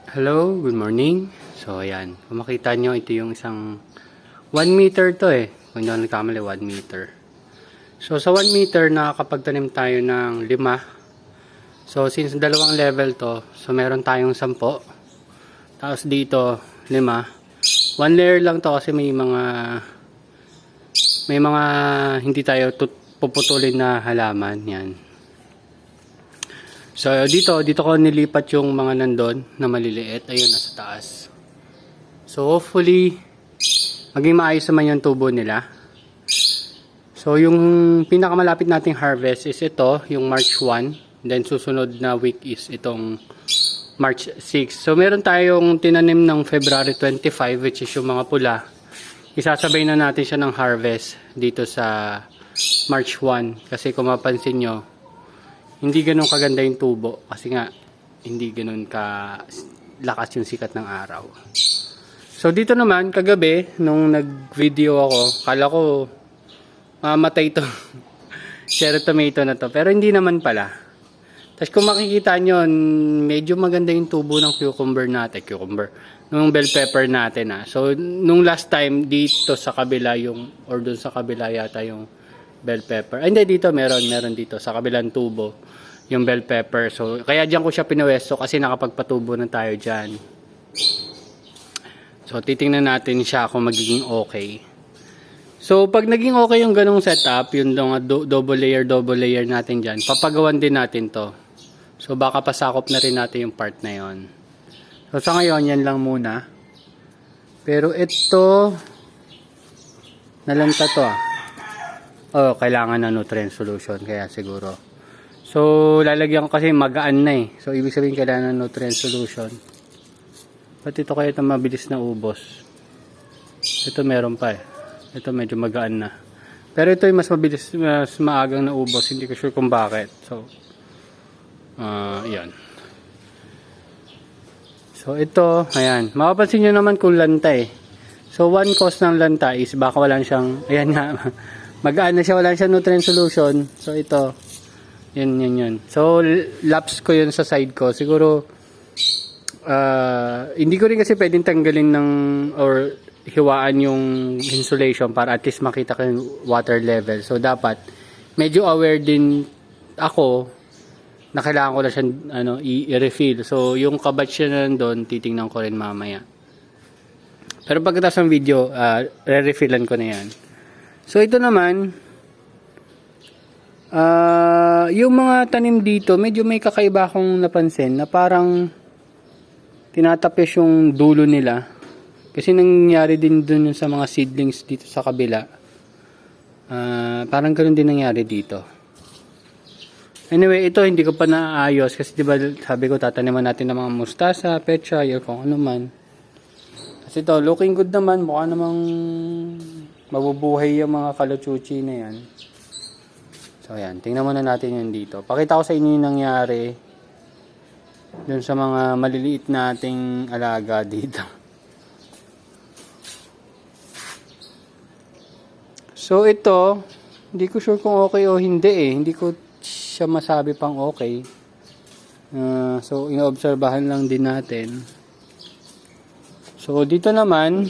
Hello, good morning. So, ayan. Kung makita nyo, ito yung isang 1 meter to eh. Kung hindi ako nagkamali, 1 meter. So, sa 1 meter, nakakapagtanim tayo ng 5. So, since dalawang level to, so meron tayong 10. Tapos dito, 5. 1 layer lang to kasi may mga hindi tayo puputulin na halaman. Yan. So dito ko nilipat yung mga nandun na maliliit. Ayun, nasa taas. So hopefully maging maayos naman yung tubo nila. So yung pinakamalapit nating harvest is ito, yung March 1. Then susunod na week is itong March 6. So meron tayong tinanim ng February 25, which is yung mga pula. Isasabay na natin siya ng harvest dito sa March 1. Kasi kung mapansin nyo, hindi ganun kaganda yung tubo kasi nga hindi ganun ka lakas yung sikat ng araw. So dito naman kagabi nung nag-video ako, kala ko mamatay to cherry tomato na to, pero hindi naman pala. Tapos kung makikita nyo, medyo maganda yung tubo ng cucumber nung bell pepper natin . So nung last time dito sa kabila or dun sa kabila yata yung bell pepper. Ay, hindi, dito meron dito sa kabilang tubo yung bell pepper. So kaya diyan ko siya pinuwesto kasi nakapagpatubo na tayo diyan. So titingnan natin siya kung magiging okay. So pag naging okay yung ganong setup, yung double layer natin diyan, papagawan din natin to. So baka pasakop na rin natin yung part na yon. So sa ngayon yan lang muna. Pero ito nalanta to . Kailangan na nutrient solution kaya siguro. So, lalagyan ko kasi magaan na eh. So, ibig sabihin kailangan ng nutrient solution. Pati ito kaya ito mabilis na ubos. Ito meron pa eh. Ito medyo magaan na. Pero ito yung mas mabilis, mas maagang na ubos. Hindi ko sure kung bakit. So, yan. So, ito, ayan. Makapansin nyo naman kung lanta eh. So, one cause ng lanta is baka wala siyang, ayan nga, magaan na siya, wala siyang nutrient solution. So ito, yun. So laps ko yun sa side ko. Siguro hindi ko rin kasi pwedeng tanggalin or hiwaan yung insulation para at least makita ko yung water level. So dapat medyo aware din ako na kailangan ko na siya i-refill. So yung kabatch siya na nandun, titingnan ko rin mamaya. Pero pagkatapos ng video, re-refillan ko na yan. So ito naman, yung mga tanim dito, medyo may kakaiba akong napansin na parang tinatapis yung dulo nila. Kasi nangyari din dun sa mga seedlings dito sa kabila. Parang ganoon din nangyari dito. Anyway, ito hindi ko pa naayos kasi diba sabi ko tataniman natin ng mga mustasa, pechay, kung ano man. Kasi ito, looking good naman, mukha namang mabubuhay yung mga kaluchuchi na yan. So ayan, tingnan muna natin yun dito. Pakita ko sa inyo yung nangyari dun sa mga maliliit nating alaga dito. So ito, hindi ko sure kung okay o hindi eh. Hindi ko siya masabi pang okay. So inoobserbahan lang din natin. So dito naman,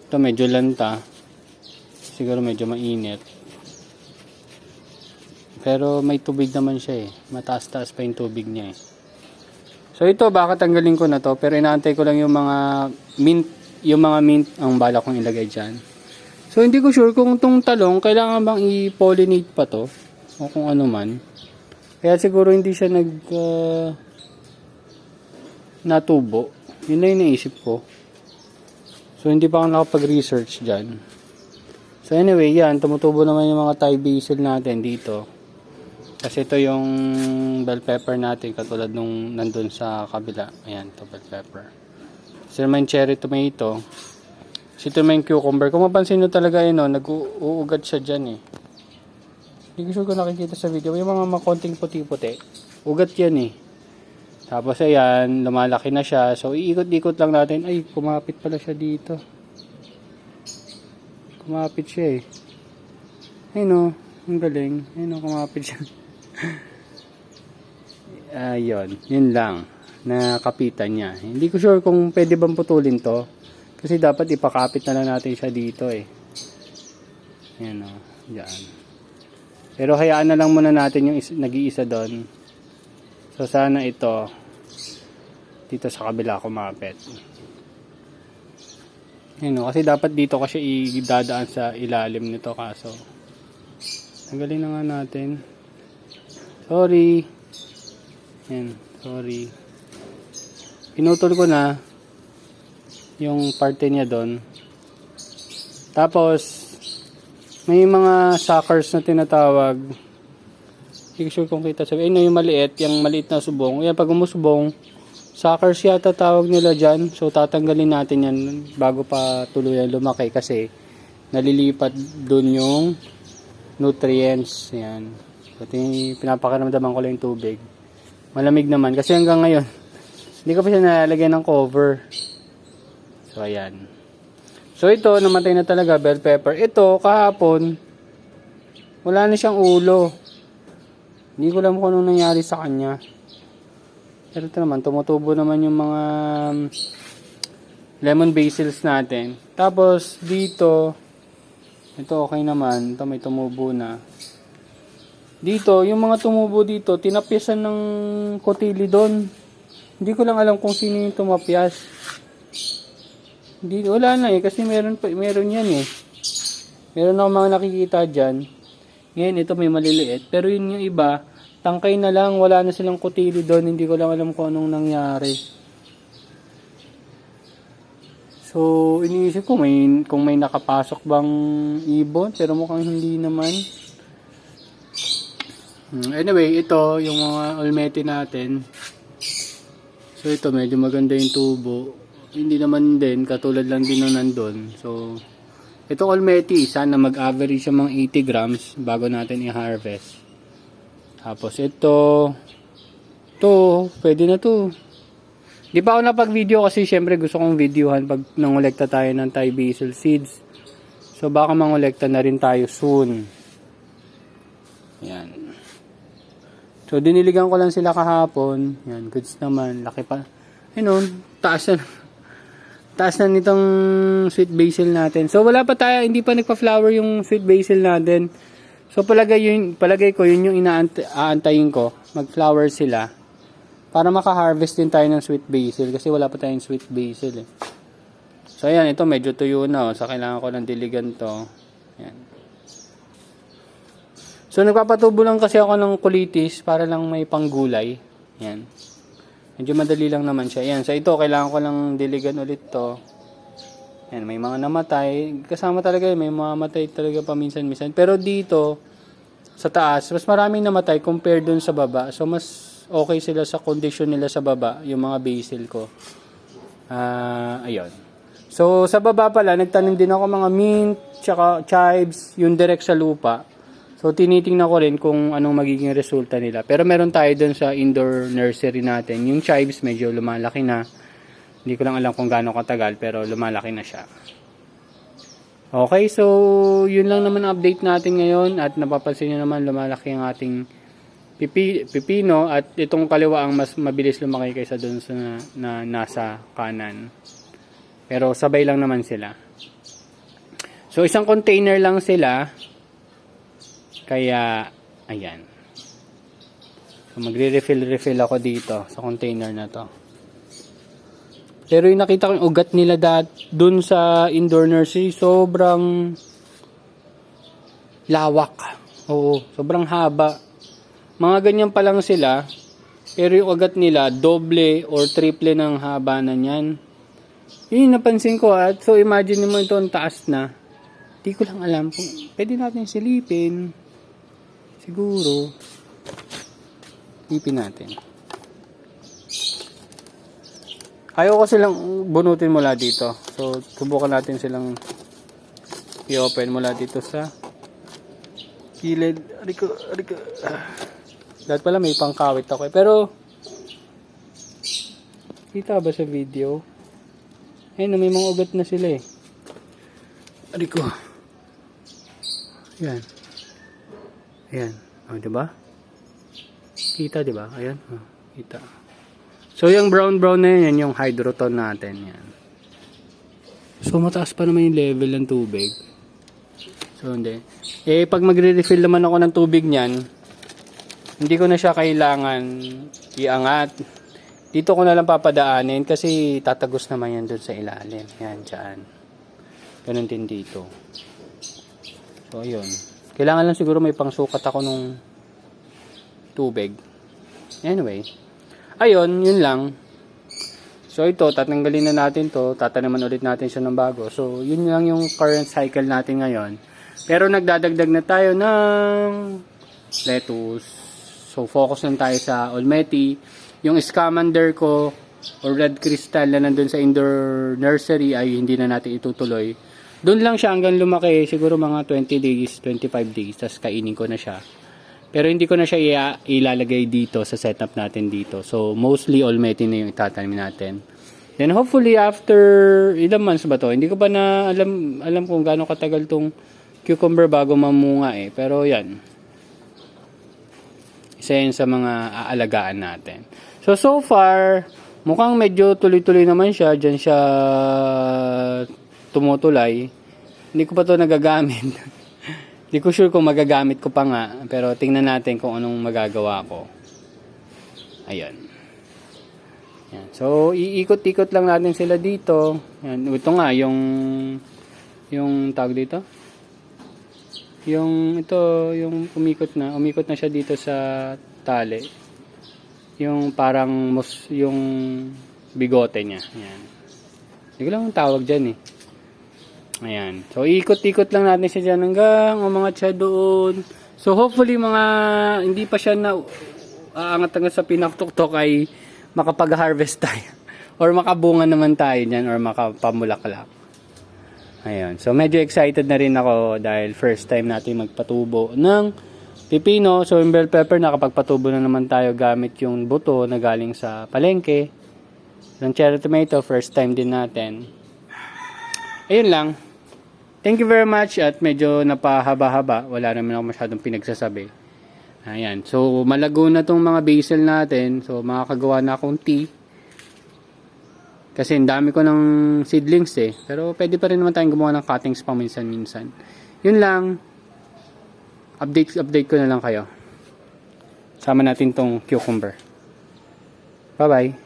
ito medyo lanta. Siguro medyo mainit. Pero may tubig naman siya eh. Mataas-taas pa yung tubig niya eh. So ito, baka tanggalin ko na to. Pero inaantay ko lang yung mga mint ang bala kong ilagay dyan. So hindi ko sure kung itong talong, kailangan bang i-pollinate pa to. O kung ano man. Kaya siguro hindi siya natubo. Yun na yung naisip ko. So hindi pa ako nakapag-research dyan. So anyway, yan. Tumutubo naman yung mga Thai basil natin dito. Kasi ito yung bell pepper natin. Katulad nung nandun sa kabila. Ayan, ito bell pepper. Kasi naman cherry tomato. Kasi ito naman cucumber. Kung mapansin nyo talaga yun, nag-uugat siya dyan eh. Hindi ko sure kung nakikita sa video. Yung mga konting puti-puti. Ugat yan eh. Tapos ayan, lumalaki na siya. So iikot-ikot lang natin. Ay, kumapit pala siya dito. Kumapit siya eh. Ayun o, ang galing. Ayun o, kumapit siya. Ayun, yun lang. na kapitan niya. Hindi ko sure kung pwede bang putulin to. Kasi dapat ipakapit na lang natin siya dito eh. Ayan o. Diyan. Pero hayaan na lang muna natin yung nag-iisa doon. So sana ito dito sa kabila kumapit. Ayan o. Kasi dapat dito kasi idadaan sa ilalim nito kaso. Tanggalin na nga natin. Sorry. Ayan. Sorry. Pinutol ko na yung parte niya doon. Tapos may mga suckers na tinatawag. Hindi ko sure kung kita sabi. Ayun yung maliit. Yung maliit na subong. Ayan, pag umusubong, suckers yata tawag nila dyan. So tatanggalin natin yan bago pa tuluyan lumaki kasi nalilipat doon yung nutrients. Ayan. Pati pinapakiramdaman ko lang yung tubig. Malamig naman kasi hanggang ngayon hindi ko pa siya nalalagyan ng cover. So ayan. So ito namatay na talaga, bell pepper. Ito kahapon wala na siyang ulo. Hindi ko alam kung anong nangyari sa kanya. Pero ito naman tumutubo naman yung mga lemon basils natin. Tapos dito ito okay naman. Ito may tumubo na. Dito, yung mga tumubo dito, tinapyasan ng cotyledon. Hindi ko lang alam kung sino yung tumapyas. Hindi, wala na eh, kasi meron yan eh. Meron ako mga nakikita dyan. Ngayon, ito may maliliit. Pero yun yung iba, tangkay na lang, wala na silang cotyledon. Hindi ko lang alam kung anong nangyari. So, iniisip ko, kung may nakapasok bang ibon, pero mukhang hindi naman. Anyway, ito yung mga olmeti natin. So ito medyo maganda yung tubo. Hindi naman din katulad lang din nung nandun. So ito olmeti, sana mag-average siya mga 80 grams bago natin i-harvest. Tapos ito pwede na to. Di pa ako napag-video kasi syempre gusto kong videohan pag nangolekta tayo ng Thai basil seeds. So baka mangolekta na rin tayo soon. Yan. So, diniligan ko lang sila kahapon. Yan, goods naman. Laki pa. Ayun, taas na nitong sweet basil natin. So, wala pa tayo. Hindi pa nagpa-flower yung sweet basil natin. So, palagay ko, yun yung aantayin ko. Mag-flower sila. Para maka-harvest din tayo ng sweet basil. Kasi wala pa tayong sweet basil eh. So, ayan. Ito, medyo tuyo na. So, kailangan ko ng diligan to. Ayan. So, nagpapatubo lang kasi ako ng kulitis para lang may panggulay. Yan. Medyo madali lang naman siya. Yan. So, ito, kailangan ko lang diligan ulit to. Yan. May mga namatay. Kasama talaga yun. May mga matay talaga paminsan-minsan. Pero dito, sa taas, mas maraming namatay compared dun sa baba. So, mas okay sila sa condition nila sa baba. Yung mga basil ko. Ayun. So, sa baba pala, nagtanim din ako mga mint, tsaka chives, yung direct sa lupa. So, tinitingnan ko rin kung anong magiging resulta nila. Pero meron tayo dun sa indoor nursery natin. Yung chives medyo lumalaki na. Hindi ko lang alam kung gaano katagal, pero lumalaki na siya. Okay, so yun lang naman update natin ngayon. At napapansin nyo naman, lumalaki ang ating pipino. At itong kaliwa ang mas mabilis lumaki kaysa dun sa na nasa kanan. Pero sabay lang naman sila. So, isang container lang sila. Kaya, ayan. So, magre-refill ako dito sa container na to. Pero yung nakita ko yung ugat nila dun sa indoor nursery, sobrang lawak. Oo, sobrang haba. Mga ganyan pa lang sila, pero yung ugat nila, doble or triple ng haba na yan. Yun, napansin ko at so imagine mo ito ang taas na. Di ko lang alam kung pwede natin silipin. Siguro, ipin natin. Ayaw ko silang bunutin mula dito. So, subukan natin silang i-open mula dito sa gilid. Ariko. Dahil pala may pangkawit ako eh. Pero, kita ba sa video? Ayun, may mga ugat na sila eh. Ariko. Ayan. Ayan. O, diba? Kita, diba? Ayan. O, kita. So, yung brown na yan yung hydroton natin. Yan. So, mataas pa naman yung level ng tubig. So, hindi. Pag magre-refill naman ako ng tubig niyan, hindi ko na siya kailangan iangat. Dito ko na lang papadaanin kasi tatagos naman yan dun sa ilalim. Yan, dyan. Ganun din dito. So, ayun. Kailangan lang siguro may pangsukat ako nung tubig. Anyway. Ayun, yun lang. So, ito, tatanggalin na natin to. Tatanaman ulit natin siya ng bago. So, yun lang yung current cycle natin ngayon. Pero nagdadagdag na tayo ng lettuce. So, focus lang tayo sa Olmeti. Yung Scamander ko, or Red Crystal na nandun sa indoor nursery ay hindi na natin itutuloy. Doon lang siya hanggang lumaki. Siguro mga 20 days, 25 days. Tapos kainin ko na siya. Pero hindi ko na siya ilalagay dito sa setup natin dito. So, mostly Olmeti na yung itatanim natin. Then, hopefully, after ilang months ba to? Hindi ko pa na alam kung gaano katagal tong cucumber bago mamunga eh. Pero, yan. Isa yan sa mga aalagaan natin. So far, mukhang medyo tuloy-tuloy naman siya. Diyan siya tumutulay. Hindi ko pa to nagagamit. Hindi ko sure kung magagamit ko pa nga. Pero tingnan natin kung anong magagawa ko. Ayun. Yan. So, iikot-ikot lang natin sila dito. Yan. Ito nga, yung tawag dito. Yung umikot na siya dito sa tali. Yung parang yung bigote niya. Yan. Hindi ko lang ang tawag dyan eh. Ayan. So, ikot-ikot lang natin siya dyan hanggang umangat siya doon. So, hopefully hindi pa siya na aangat hanggang sa pinaktuktok ay makapag-harvest tayo. Or makabunga naman tayo dyan or makapamulaklak. Ayan. So, medyo excited na rin ako dahil first time natin magpatubo ng pipino. So, yung bell pepper, nakapagpatubo na naman tayo gamit yung buto na galing sa palengke. Yung cherry tomato, first time din natin. Ayun lang. Thank you very much at medyo napahaba-haba. Wala naman ako masyadong pinagsasabi. Ayan. So, malago na tong mga basil natin. So, makakagawa na akong tea. Kasi ang dami ko ng seedlings eh. Pero pwede pa rin naman tayong gumawa ng cuttings paminsan-minsan. Yun lang. Update ko na lang kayo. Sama natin tong cucumber. Bye-bye.